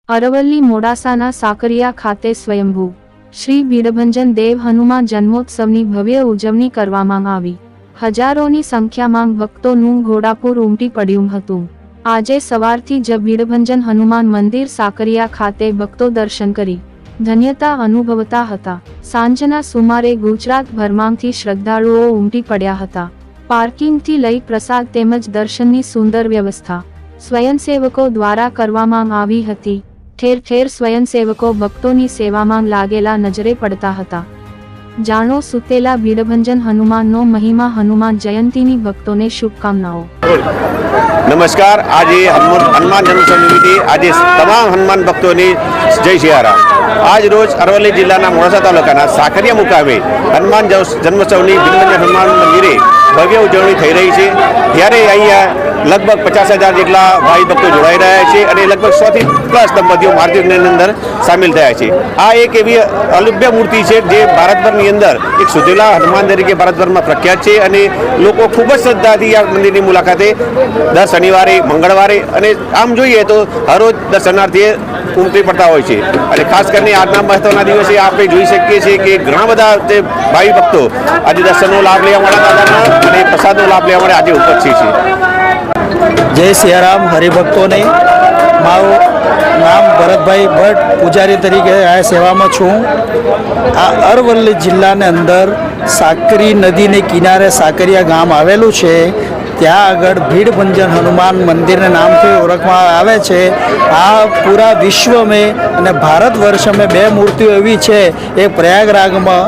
અરવલ્લી મોડાસાના સાકરિયા ખાતે સ્વયંભૂ શ્રી ભીડભંજન દેવ હનુમાન જન્મોત્સવની ભવ્ય ઉજવણી કરવામાં આવી। હજારોની સંખ્યામાં ભક્તોનું ઘોડાપુર ઉમટી પડ્યું હતું। આજે સવારથી જ ભીડભંજન હનુમાન મંદિર સાકરિયા ખાતે ભક્તો દર્શન કરી ધન્યતા અનુભવતા હતા। સાંજના સુમારે ગુજરાતભરમાંથી શ્રદ્ધાળુઓ ઉમટી પડ્યા હતા। પાર્કિંગથી લઈ પ્રસાદ તેમજ દર્શનની સુંદર વ્યવસ્થા સ્વયંસેવકો દ્વારા કરવામાં આવી હતી। ठेर ठेर स्वयंसेवको भक्तोनी सेवामां लागेला नजरे पड़ता हता। जाणो सुतेला भीडभंजन हनुमाननो महिमा। हनुमान जयंतीनी भक्तोने शुभकामनाओं। नमस्कार। आज हनुमान जन्मोत्सव निमित्ते आज तमाम हनुमान भक्तों जय सियाराम। आज रोज अरवल्ली जिल्लाना मोडासा तालुकाना साकरिया मुकामे हनुमान जन्मोत्सवनी भीडभंजन हनुमान मंदिरे भव्य उजवणी थई रही है। त्यारे अहींया लगभग 50,000 जेटला भाई भक्तों जोड़ाई रह्या छे अने लगभग 100 થી प्लस दंपतिओ मार्केटनी अंदर सामेल थया छे। आ एक एवी अलभ्य मूर्ति है जे भारतभरनी अंदर एक सुतेला हनुमान तरीके भारतभरमां प्रख्यात है अने लोको खूब ज श्रद्धाथी आ मंदिरनी मुलाकाते दर शनिवारे मंगळवारे अने आम जोईए तो हर रोज दर्शनार्थी उमटी पड़ता होय छे। अने खास करीने आजना महत्वना दिवसे आपणे जोई शकीए छीए के घणा बधा जे भाई भक्तो आज दर्शननो लाभ लेवा माटे अने प्रसादनो लाभ लेवा माटे आज उपस्थित छे। जय सियाराम। हरिभक्तों ने मारू नाम भरतभाई भट्ट पूजारी तरीके आ सेवा में छूँ। आ अरवल्ली जिल्ला ने अंदर साकरी नदी ने किनारे साकरिया गाम आवेलू छे। त्या आगळ भीडभंजन हनुमान मंदिर ने नाम से ओळखवामां आवे छे। आ पूरा विश्व में अने भारतवर्ष में 2 मूर्तिओ एवी छे, एक प्रयागराज में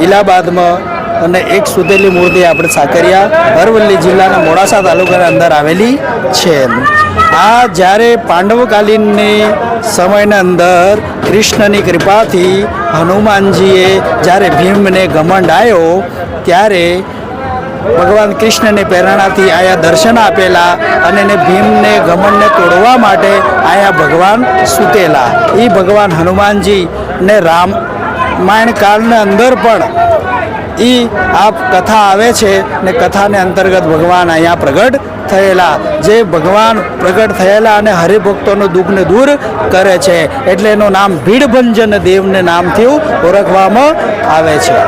इलाहाबाद में અને એક સુતેલી મૂર્તિ આપણે સાકરિયા અરવલ્લી જિલ્લાના મોડાસા તાલુકાના અંદર આવેલી છે। આ જ્યારે પાંડવકાલીનની સમયના અંદર કૃષ્ણની કૃપાથી હનુમાનજીએ જ્યારે ભીમને ઘમંડ આવ્યો ત્યારે ભગવાન કૃષ્ણની પ્રેરણાથી આયા દર્શન આપેલા અને એને ભીમને ઘમંડને તોડવા માટે આયા ભગવાન સુતેલા। એ ભગવાન હનુમાનજી ને રામાયણ કાળના અંદર પણ आ कथा आवे छे ने कथा ने अंतर्गत भगवान अहींया प्रगट थयेला। जे भगवान प्रगट थयेला अने हरिभक्तों दुख ने दूर करे छे एटले एनुं नाम भीडभंजन देव ने नामथी ओळखवामां आवे छे।